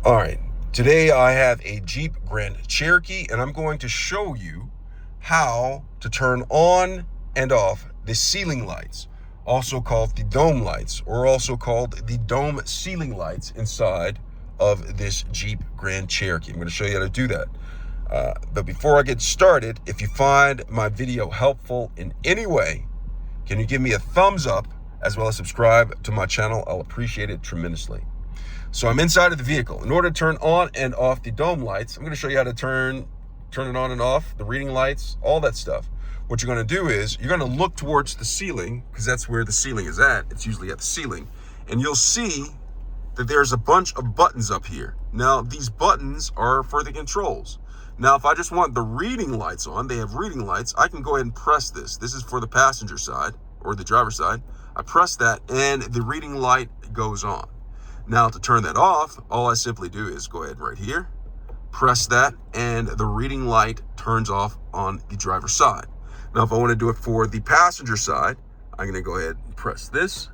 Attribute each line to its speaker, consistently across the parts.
Speaker 1: All right, today I have a Jeep Grand Cherokee and I'm going to show you how to turn on and off the ceiling lights, also called the dome lights, or also called the dome ceiling lights inside of this Jeep Grand Cherokee. I'm going to show you how to do that. But before I get started, if you find my video helpful in any way, can you give me a thumbs up as well as subscribe to my channel? I'll appreciate it tremendously. So I'm inside of the vehicle. In order to turn on and off the dome lights, I'm going to show you how to turn it on and off, the reading lights, all that stuff. What you're going to do is you're going to look towards the ceiling, because that's where the ceiling is at. It's usually at the ceiling. And you'll see that there's a bunch of buttons up here. Now, these buttons are for the controls. Now, if I just want the reading lights on, they have reading lights, I can go ahead and press this. This is for the passenger side or the driver's side. I press that and the reading light goes on. Now, to turn that off, all I simply do is go ahead right here, press that, and the reading light turns off on the driver's side. Now, if I want to do it for the passenger side, I'm going to go ahead and press this.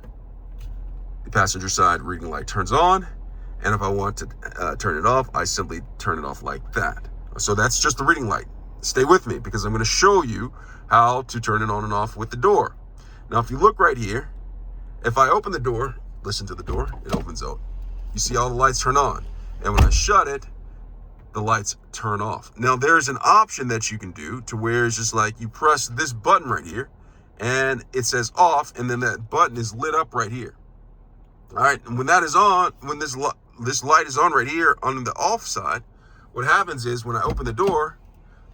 Speaker 1: The passenger side reading light turns on. And if I want to turn it off, I simply turn it off like that. So that's just the reading light. Stay with me because I'm going to show you how to turn it on and off with the door. Now, if you look right here, if I open the door, listen to the door, it opens out. You see all the lights turn on. And when I shut it, the lights turn off. Now, there's an option that you can do to where it's just like you press this button right here and it says off, and then that button is lit up right here. All right, and when that is on, when this light is on right here on the off side, what happens is when I open the door,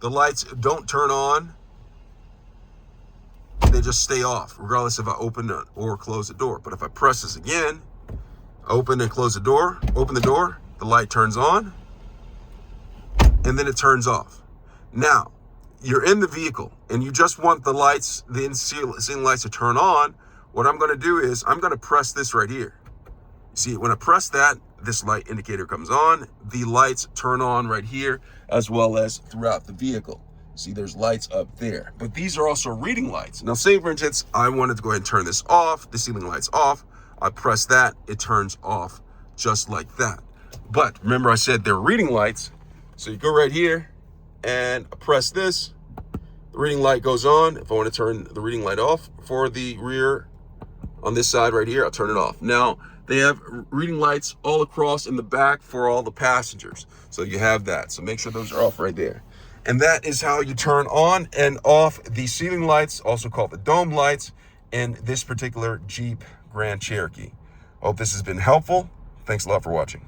Speaker 1: the lights don't turn on. They just stay off, regardless if I open or close the door. But if I press this again, open and close the door, open the door, the light turns on, and then it turns off. Now, you're in the vehicle, and you just want the lights, the ceiling lights to turn on. What I'm going to do is I'm going to press this right here. See, when I press that, this light indicator comes on. The lights turn on right here, as well as throughout the vehicle. See, there's lights up there, but these are also reading lights. Now, say for instance, I wanted to go ahead and turn this off, the ceiling lights off. I press that, it turns off just like that. But remember I said they're reading lights. So you go right here and press this, the reading light goes on. If I want to turn the reading light off for the rear on this side right here, I'll turn it off. Now, they have reading lights all across in the back for all the passengers. So you have that. So make sure those are off right there. And that is how you turn on and off the ceiling lights, also called the dome lights, in this particular Jeep Grand Cherokee. Hope this has been helpful. Thanks a lot for watching.